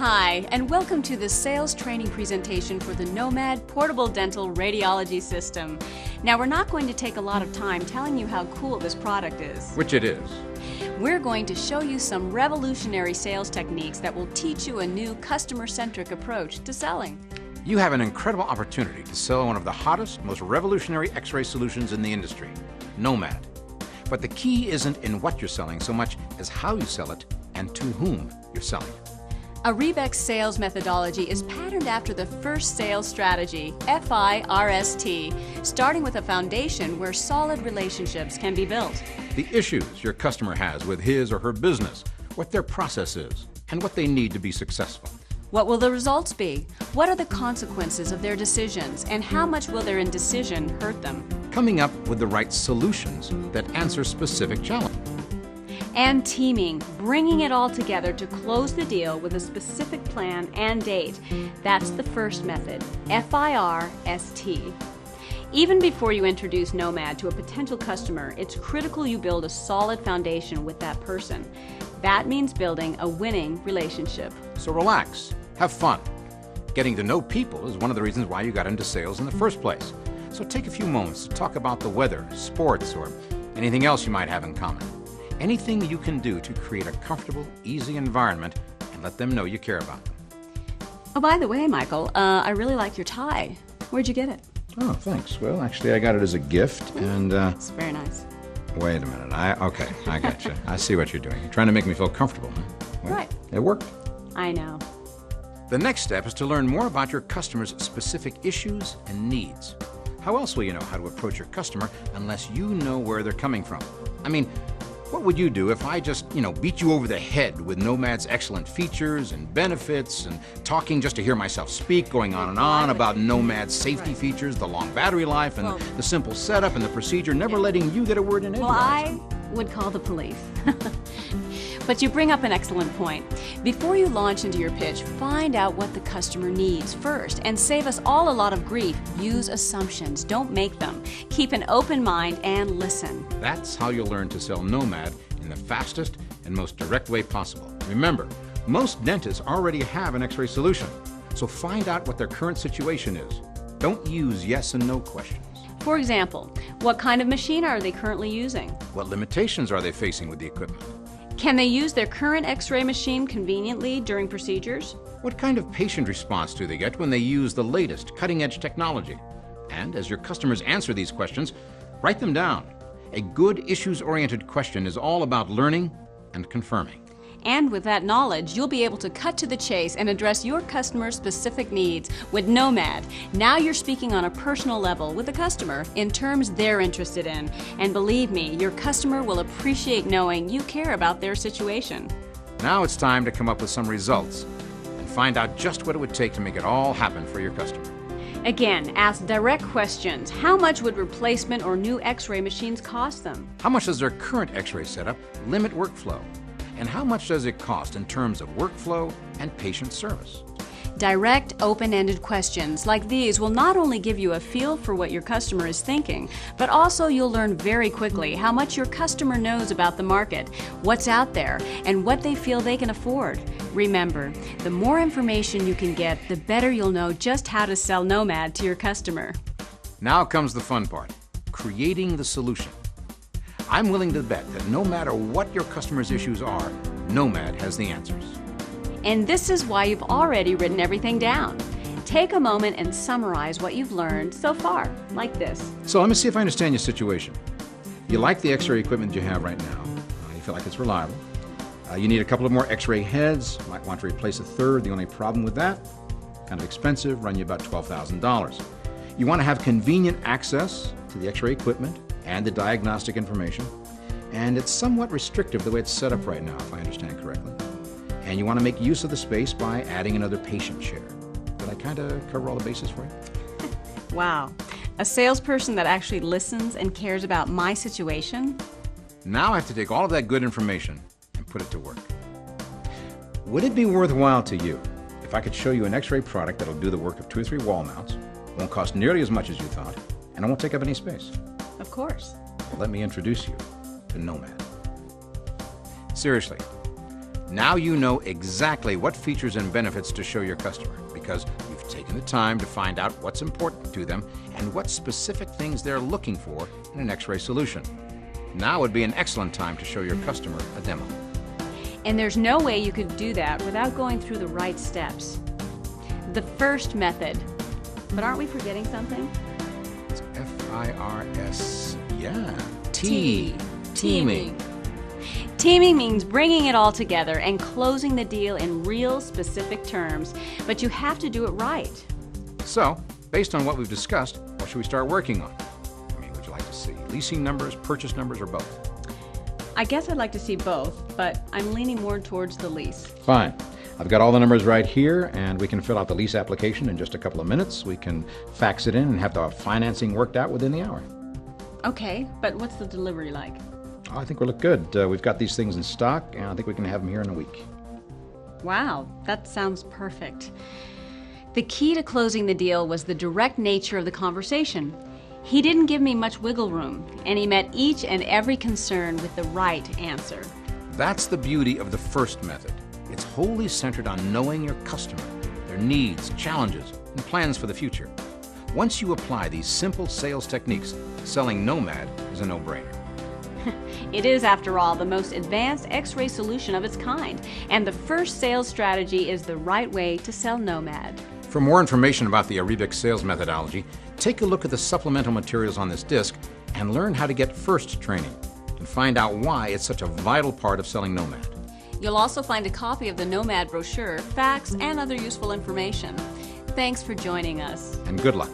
Hi, and welcome to the sales training presentation for the Nomad Portable Dental Radiology System. Now, we're not going to take a lot of time telling you how cool this product is. Which it is. We're going to show you some revolutionary sales techniques that will teach you a new customer-centric approach to selling. You have an incredible opportunity to sell one of the hottest, most revolutionary X-ray solutions in the industry, Nomad. But the key isn't in what you're selling so much as how you sell it and to whom you're selling it. Aribex sales methodology is patterned after the first sales strategy, FIRST, starting with a foundation where solid relationships can be built. The issues your customer has with his or her business, what their process is, and what they need to be successful. What will the results be? What are the consequences of their decisions, and how much will their indecision hurt them? Coming up with the right solutions that answer specific challenges. And teaming, bringing it all together to close the deal with a specific plan and date. That's the first method, FIRST. Even before you introduce Nomad to a potential customer, it's critical you build a solid foundation with that person. That means building a winning relationship. So relax, have fun. Getting to know people is one of the reasons why you got into sales in the first place. So take a few moments to talk about the weather, sports, or anything else you might have in common. Anything you can do to create a comfortable, easy environment and let them know you care about them. Oh, by the way, Michael, I really like your tie. Where'd you get it? Oh, thanks. Well, actually, I got it as a gift, and It's very nice. wait a minute. Okay, I got you. I see what you're doing. You're trying to make me feel comfortable, huh? Well, Right. It worked. I know. The next step is to learn more about your customer's specific issues and needs. How else will you know how to approach your customer unless you know where they're coming from? I mean, what would you do if I just, beat you over the head with Nomad's excellent features and benefits and talking just to hear myself speak, going on and on about Nomad's safety features, the long battery life, and the simple setup and the procedure, never letting you get a word in edgewise? Well, I would call the police. But you bring up an excellent point. Before you launch into your pitch, find out what the customer needs first and save us all a lot of grief. Use assumptions, don't make them. Keep an open mind and listen. That's how you'll learn to sell Nomad in the fastest and most direct way possible. Remember, most dentists already have an X-ray solution, so find out what their current situation is. Don't use yes and no questions. For example, what kind of machine are they currently using? What limitations are they facing with the equipment? Can they use their current X-ray machine conveniently during procedures? What kind of patient response do they get when they use the latest cutting-edge technology? And as your customers answer these questions, write them down. A good issues-oriented question is all about learning and confirming. And with that knowledge, you'll be able to cut to the chase and address your customer's specific needs with Nomad. Now you're speaking on a personal level with the customer in terms they're interested in. And believe me, your customer will appreciate knowing you care about their situation. Now it's time to come up with some results and find out just what it would take to make it all happen for your customer. Again, ask direct questions. How much would replacement or new X-ray machines cost them? How much does their current X-ray setup limit workflow? And how much does it cost in terms of workflow and patient service? Direct, open-ended questions like these will not only give you a feel for what your customer is thinking, but also you'll learn very quickly how much your customer knows about the market, what's out there, and what they feel they can afford. Remember, the more information you can get, the better you'll know just how to sell Nomad to your customer. Now comes the fun part, creating the solution. I'm willing to bet that no matter what your customer's issues are, Nomad has the answers. And this is why you've already written everything down. Take a moment and summarize what you've learned so far, like this. So let me see if I understand your situation. You like the X-ray equipment you have right now. You feel like it's reliable. You need a couple of more X-ray heads. Might want to replace a third. The only problem with that, kind of expensive, run you about $12,000. You want to have convenient access to the X-ray equipment and the diagnostic information. And it's somewhat restrictive the way it's set up right now, if I understand correctly. And you want to make use of the space by adding another patient chair. Did I kind of cover all the bases for you? Wow. A salesperson that actually listens and cares about my situation? Now I have to take all of that good information and put it to work. Would it be worthwhile to you if I could show you an X-ray product that'll do the work of 2 or 3 wall mounts, won't cost nearly as much as you thought, and it won't take up any space? Of course. Well, let me introduce you to Nomad. Seriously, Now you know exactly what features and benefits to show your customer because you've taken the time to find out what's important to them and what specific things they're looking for in an X-ray solution. Now would be an excellent time to show your customer a demo. And there's no way you could do that without going through the right steps. The first method. But aren't we forgetting something? It's F-I-R-S. Yeah. Teaming. Teaming means bringing it all together and closing the deal in real specific terms, but you have to do it right. So, based on what we've discussed, what should we start working on? I mean, would you like to see leasing numbers, purchase numbers, or both? I guess I'd like to see both, but I'm leaning more towards the lease. Fine. I've got all the numbers right here, and we can fill out the lease application in just a couple of minutes. We can fax it in and have the financing worked out within the hour. Okay, but what's the delivery like? I think we'll look good. We've got these things in stock, and I think we can have them here in a week. Wow, that sounds perfect. The key to closing the deal was the direct nature of the conversation. He didn't give me much wiggle room, and he met each and every concern with the right answer. That's the beauty of the first method. It's wholly centered on knowing your customer, their needs, challenges, and plans for the future. Once you apply these simple sales techniques, selling Nomad is a no-brainer. It is, after all, the most advanced X-ray solution of its kind, and the first sales strategy is the right way to sell Nomad. For more information about the Arribix sales methodology, take a look at the supplemental materials on this disc and learn how to get FIRST training and find out why it's such a vital part of selling Nomad. You'll also find a copy of the Nomad brochure, facts, and other useful information. Thanks for joining us. And good luck.